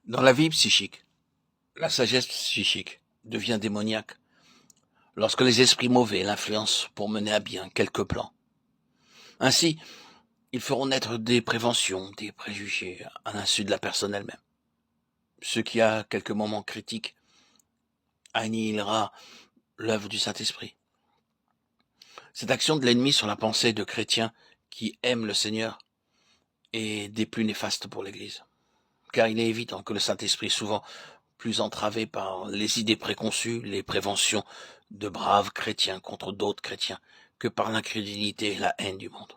Dans la vie psychique, la sagesse psychique devient démoniaque lorsque les esprits mauvais l'influencent pour mener à bien quelques plans. Ainsi, ils feront naître des préventions, des préjugés à l'insu de la personne elle-même. Ce qui, à quelques moments critiques, annihilera l'œuvre du Saint-Esprit. Cette action de l'ennemi sur la pensée de chrétiens qui aiment le Seigneur est des plus néfastes pour l'Église. Car il est évident que le Saint-Esprit, souvent plus entravé par les idées préconçues, les préventions de braves chrétiens contre d'autres chrétiens, que par l'incrédulité et la haine du monde.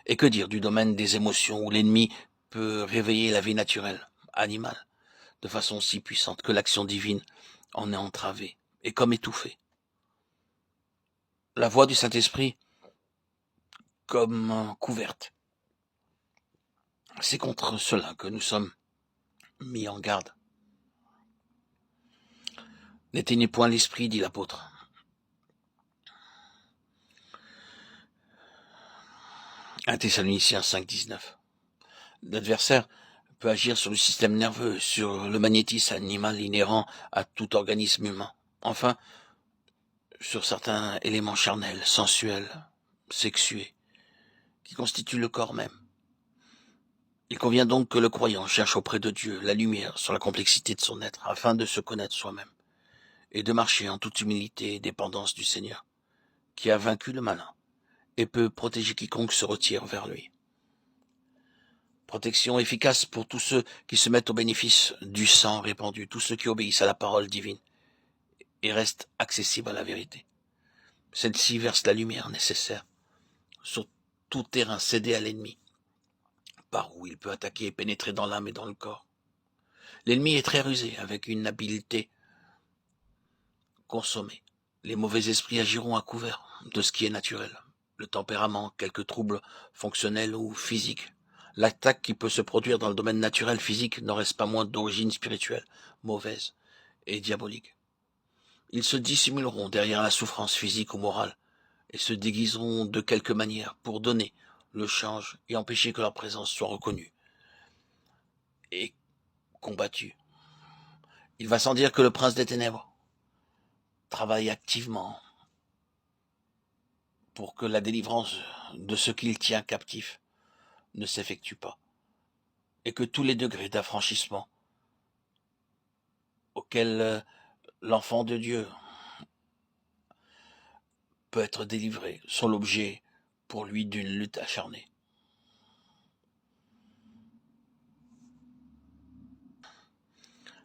Et que dire du domaine des émotions où l'ennemi peut réveiller la vie naturelle, animale, de façon si puissante que l'action divine en est entravée et comme étouffée. La voix du Saint-Esprit comme couverte. C'est contre cela que nous sommes mis en garde. N'éteignez point l'esprit, dit l'apôtre. 1 Thessaloniciens 5, 19. L'adversaire peut agir sur le système nerveux, sur le magnétisme animal inhérent à tout organisme humain. Enfin, sur certains éléments charnels, sensuels, sexués, qui constituent le corps même. Il convient donc que le croyant cherche auprès de Dieu la lumière sur la complexité de son être, afin de se connaître soi-même, et de marcher en toute humilité et dépendance du Seigneur, qui a vaincu le malin, et peut protéger quiconque se retire vers lui. Protection efficace pour tous ceux qui se mettent au bénéfice du sang répandu, tous ceux qui obéissent à la parole divine et restent accessibles à la vérité. Celle-ci verse la lumière nécessaire sur tout terrain cédé à l'ennemi, par où il peut attaquer et pénétrer dans l'âme et dans le corps. L'ennemi est très rusé, avec une habileté consommée. Les mauvais esprits agiront à couvert de ce qui est naturel, le tempérament, quelques troubles fonctionnels ou physiques. L'attaque qui peut se produire dans le domaine naturel physique n'en reste pas moins d'origine spirituelle, mauvaise et diabolique. Ils se dissimuleront derrière la souffrance physique ou morale et se déguiseront de quelque manière pour donner le change et empêcher que leur présence soit reconnue et combattue. Il va sans dire que le prince des ténèbres travaille activement pour que la délivrance de ce qu'il tient captif ne s'effectue pas, et que tous les degrés d'affranchissement auxquels l'enfant de Dieu peut être délivré sont l'objet pour lui d'une lutte acharnée.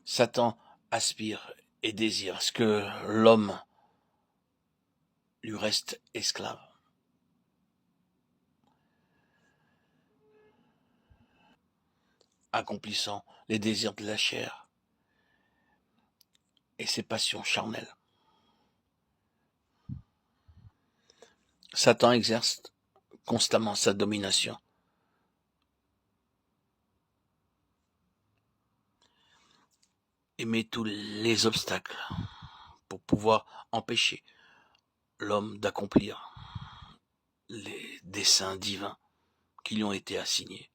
Satan aspire et désire ce que l'homme lui reste esclave. Accomplissant les désirs de la chair et ses passions charnelles. Satan exerce constamment sa domination. Et met tous les obstacles pour pouvoir empêcher l'homme d'accomplir les desseins divins qui lui ont été assignés.